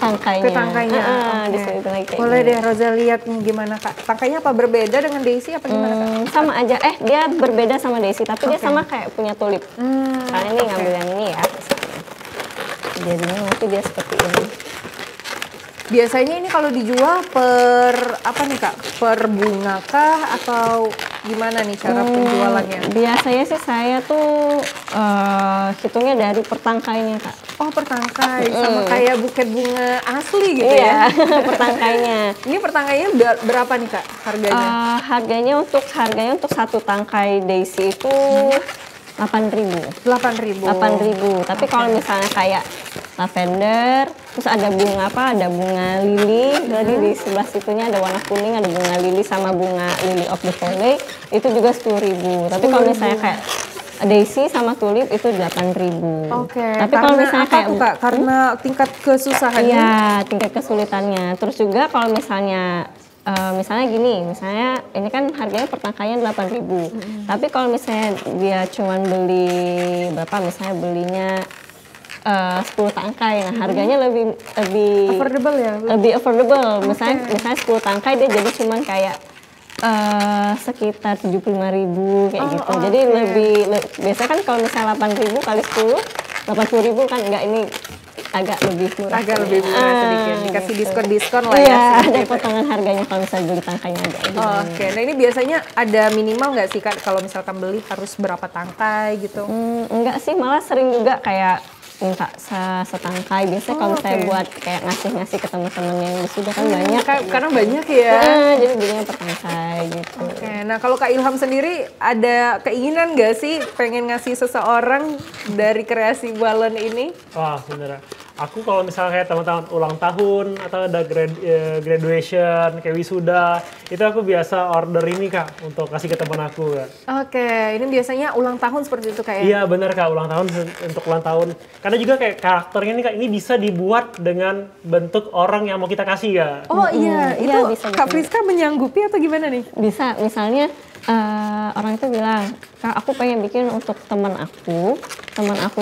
S2: tangkainya.
S1: Ke tangkainya.
S2: Diselipin lagi kayak
S1: boleh
S2: gini.
S1: deh Roza lihat nih gimana Kak. Tangkainya apa berbeda dengan daisy apa gimana Kak?
S2: Sama aja. Dia berbeda sama daisy tapi dia sama kayak punya tulip. Karena ini ngambil yang ini ya. Jadinya nanti dia seperti ini.
S1: Biasanya ini kalau dijual per apa nih Kak? Per bunga kah atau gimana nih cara penjualannya?
S2: Biasanya sih saya tuh hitungnya dari per tangkainya Kak.
S1: Oh, per tangkai, sama kayak buket bunga asli gitu
S2: Iya,
S1: ya?
S2: per tangkainya.
S1: Ini per tangkainya berapa nih Kak harganya?
S2: Harganya untuk satu tangkai daisy itu 8.000.
S1: 8.000.
S2: Tapi kalau misalnya kayak lavender, terus ada bunga ada bunga lili. Jadi di sebelah situnya ada warna kuning, ada bunga lili sama bunga lily of the valley, itu juga 10.000. Tapi kalau misalnya kayak daisy sama tulip itu 8.000.
S1: Oke.
S2: Tapi kalau misalnya kayak
S1: Kak? Karena tingkat kesusahannya.
S2: Iya, tingkat kesulitannya. Terus juga kalau misalnya misalnya ini kan harganya per tangkainya 8.000. Tapi kalau misalnya dia cuman beli berapa, misalnya belinya 10 tangkai, nah harganya lebih
S1: Affordable ya?
S2: lebih affordable. Misalnya 10 tangkai dia jadi cuman kayak sekitar 75.000 kayak gitu. Jadi biasanya kan kalau misalnya 8.000 kali 10, 80.000 kan, enggak, ini agak lebih murah.
S1: Agak lebih murah sedikit, dikasih
S2: gitu.
S1: diskon lah ya.
S2: Iya, ada
S1: sedikit.
S2: potongan harganya kalau misalnya beli tangkainya aja.
S1: Oke, nah ini biasanya ada minimal nggak sih Kak kalau misalkan beli harus berapa tangkai gitu?
S2: Enggak sih, malah sering juga kayak minta setangkai. Biasanya kalau saya buat kayak ngasih ke teman-teman yang wisuda kan banyak.
S1: Karena banyak ya.
S2: Jadi belinya per tangkai gitu.
S1: Oke, nah kalau Kak Ilham sendiri ada keinginan nggak sih pengen ngasih seseorang dari kreasi balon ini?
S3: Wah, bener. Aku kalau misalnya kayak teman-teman ulang tahun atau ada graduation, kayak wisuda, itu aku biasa order ini Kak untuk kasih ke teman aku Kak.
S1: Oke, ini biasanya ulang tahun seperti itu Kak ya?
S3: Iya bener Kak, ulang tahun untuk ulang tahun. Karena juga kayak karakternya nih Kak, ini bisa dibuat dengan bentuk orang yang mau kita kasih Kak.
S1: Oh iya, itu
S2: Iya, bisa.
S1: Kak Friska menyanggupi atau gimana nih?
S2: Bisa, misalnya orang itu bilang, Kak, aku pengen bikin untuk teman aku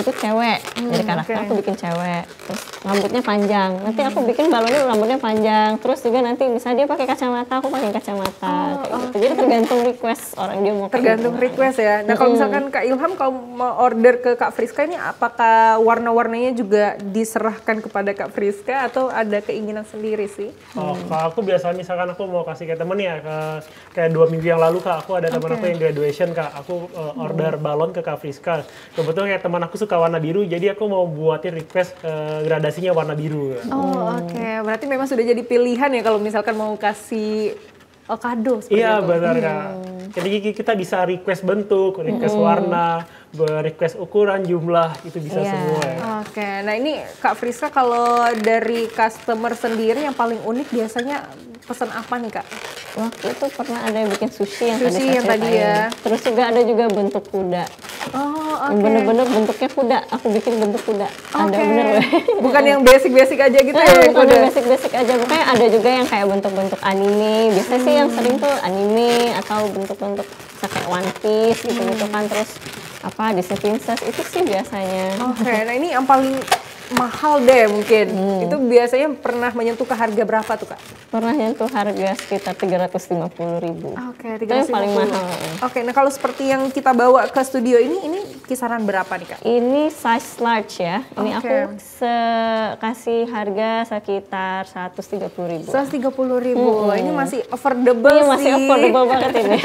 S2: tuh cewek, jadi karakter aku bikin cewek, terus rambutnya panjang, nanti aku bikin balonnya rambutnya panjang, terus juga nanti misalnya dia pakai kacamata, aku pakai kacamata, kayak gitu. Jadi tergantung request orang dia mau.
S1: Tergantung request ya. Nah kalau misalkan Kak Ilham kalau mau order ke Kak Friska ini, apakah warna-warnanya juga diserahkan kepada Kak Friska atau ada keinginan sendiri sih?
S3: Oh, kalau aku biasanya misalkan aku mau kasih ke temen ya, kayak 2 minggu yang lalu Kak, aku ada teman aku yang graduation Kak, aku order balon ke Kak Friska. Kebetulan kayak teman aku suka warna biru, jadi aku mau buatin request gradasinya warna biru.
S1: Oh oke, berarti memang sudah jadi pilihan ya kalau misalkan mau kasih kado seperti
S3: Iya
S1: itu.
S3: benar Kak. Jadi kita bisa request bentuk, request warna, request ukuran, jumlah, itu bisa semua ya.
S1: Oke, nah ini Kak Friska kalau dari customer sendiri yang paling unik biasanya pesan apa nih Kak?
S2: Waktu itu pernah ada yang bikin sushi yang
S1: Sushi yang tadi ya.
S2: Terus juga ada juga bentuk kuda.
S1: Oh oke.
S2: Bener-bener bentuknya kuda, aku bikin bentuk kuda. Ada bener.
S1: Bukan yang basic-basic aja gitu ya?
S2: Bukan yang basic-basic aja, makanya ada juga yang kayak bentuk-bentuk anime. Biasanya sih yang sering tuh anime atau bentuk-bentuk kayak One Piece gitu-gitu kan. Terus Disney Princess itu sih biasanya.
S1: Oke, nah ini yang paling mahal deh mungkin. Itu biasanya pernah menyentuh ke harga berapa tuh Kak?
S2: Pernah nyentuh harga sekitar 350.000.
S1: Oke,
S2: Itu yang paling
S1: 350.
S2: mahal.
S1: Oke, nah kalau seperti yang kita bawa ke studio ini kisaran berapa nih Kak?
S2: Ini size large ya. Ini
S1: Oke.
S2: aku kasih harga sekitar 130.000.
S1: 130.000. Ini masih affordable
S2: Ini
S1: sih.
S2: masih affordable banget ini.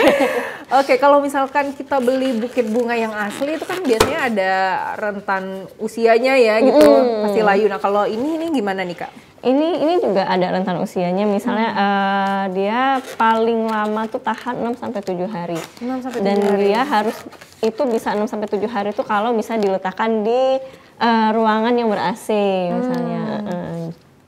S1: Oke, kalau misalkan kita beli bukit bunga yang asli itu kan biasanya ada rentan usianya ya gitu, pasti layu. Nah kalau ini gimana nih Kak?
S2: Ini juga ada rentan usianya. Misalnya dia paling lama tuh tahan 6 sampai 7 hari.
S1: 6 sampai 7
S2: Dan
S1: hari.
S2: dia harus itu bisa 6 sampai 7 hari itu kalau bisa diletakkan di ruangan yang ber-AC misalnya.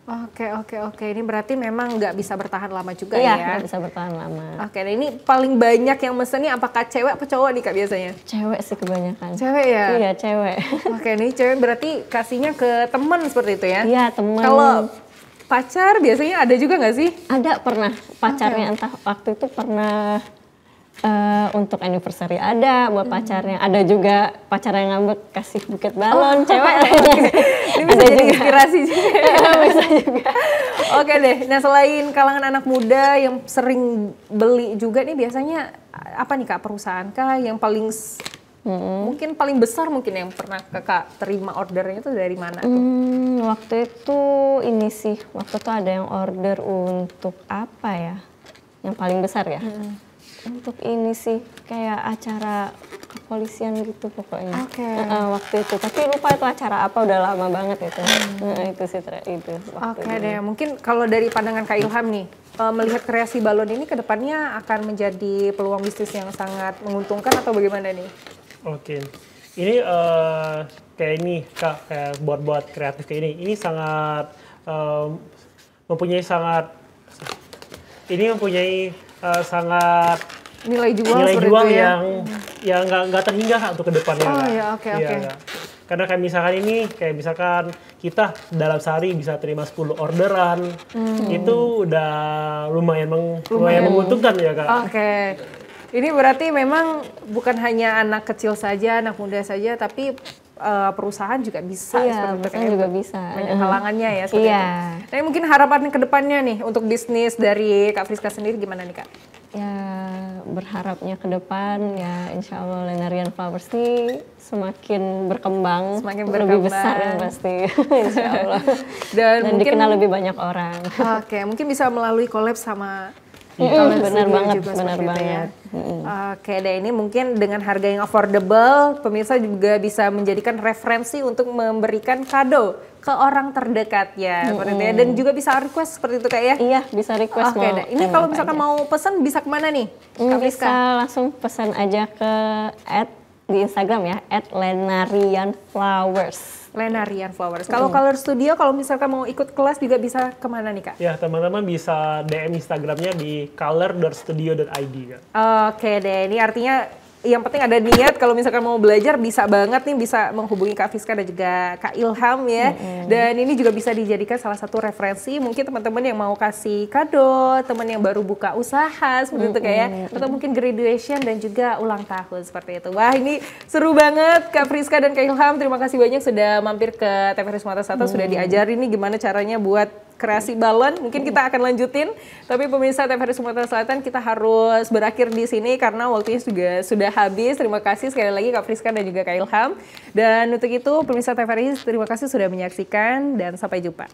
S1: Oke. Ini berarti memang nggak bisa bertahan lama juga
S2: Iya,
S1: ya?
S2: nggak bisa bertahan lama.
S1: Oke, nah ini paling banyak yang mesen nih apakah cewek atau cowok nih Kak biasanya?
S2: Cewek sih kebanyakan.
S1: Cewek ya?
S2: Iya, cewek.
S1: Oke, ini cewek berarti kasihnya ke teman seperti itu ya?
S2: Iya, teman.
S1: Kalau pacar biasanya ada juga nggak sih?
S2: Ada pernah pacarnya entah waktu itu pernah untuk anniversary ada buat pacarnya, ada juga pacar yang ngambek kasih buket balon cewek.
S1: Ini bisa jadi inspirasi juga.
S2: Bisa juga.
S1: Oke deh, nah selain kalangan anak muda yang sering beli juga nih biasanya apa nih Kak, perusahaan kah yang paling mungkin paling besar mungkin yang pernah Kakak terima ordernya tuh dari mana tuh?
S2: Waktu itu ini sih, waktu itu ada yang order untuk apa ya? Yang paling besar ya? Untuk ini sih kayak acara kepolisian gitu pokoknya.
S1: Oke.
S2: Waktu itu, tapi lupa itu acara apa, udah lama banget itu. Itu sih itu.
S1: Oke deh, mungkin kalau dari pandangan Kak Ilham nih, melihat kreasi balon ini ke depannya akan menjadi peluang bisnis yang sangat menguntungkan atau bagaimana nih?
S3: Oke, ini kayak ini Kak, kayak buat kreatif kayak ini sangat mempunyai sangat sangat
S1: Nilai jual
S3: nilai
S1: seperti
S3: jual
S1: itu ya?
S3: yang nggak terhingga Kak, untuk kedepannya.
S1: Oh
S3: Kak.
S1: ya, oke.
S3: Kak. Karena kayak misalkan kita dalam sehari bisa terima 10 orderan, itu udah lumayan menguntungkan ya Kak.
S1: Oke. Ini berarti memang bukan hanya anak kecil saja, anak muda saja, tapi perusahaan juga bisa.
S2: Iya,
S1: seperti itu,
S2: perusahaan juga bisa.
S1: Banyak halangannya ya seperti
S2: Iya.
S1: itu. Tapi mungkin harapan ke depannya nih untuk bisnis dari Kak Friska sendiri gimana nih Kak?
S2: Ya berharapnya ke depan ya insya Allah Lenarian Flowers ini semakin berkembang, lebih besar yang pasti insya Allah.
S1: Dan mungkin
S2: dikenal lebih banyak orang.
S1: Oke, mungkin bisa melalui collab sama
S2: Benar banget,
S1: juga
S2: benar
S1: seperti itu
S2: banget.
S1: Oke deh, ini mungkin dengan harga yang affordable, pemirsa juga bisa menjadikan referensi untuk memberikan kado ke orang terdekatnya, seperti itu ya. Dan juga bisa request seperti itu Kak ya?
S2: Iya, bisa request
S1: Oke deh, ini kalau misalkan mau pesan bisa kemana nih? Kak Friska?
S2: Bisa langsung pesan aja ke di Instagram ya, @lenarianflowers.
S1: Lenarian Flowers. Kalau Color Studio, kalau misalkan mau ikut kelas juga bisa kemana nih Kak?
S3: Ya teman-teman bisa DM Instagramnya di color.studio.id Kak.
S1: Oke deh, ini artinya yang penting ada niat. Kalau misalkan mau belajar bisa banget nih, bisa menghubungi Kak Friska dan juga Kak Ilham ya. Dan ini juga bisa dijadikan salah satu referensi mungkin teman-teman yang mau kasih kado, teman yang baru buka usaha seperti itu kayak, atau mungkin graduation dan juga ulang tahun seperti itu. Wah ini seru banget Kak Friska dan Kak Ilham. Terima kasih banyak sudah mampir ke TVRI Sumatera Selatan, sudah diajarin nih gimana caranya buat kreasi balon. Mungkin kita akan lanjutin, tapi pemirsa TVRI Sumatera Selatan kita harus berakhir di sini karena waktunya juga sudah habis. Terima kasih sekali lagi Kak Friska dan juga Kak Ilham. Dan untuk itu pemirsa TVRI terima kasih sudah menyaksikan dan sampai jumpa.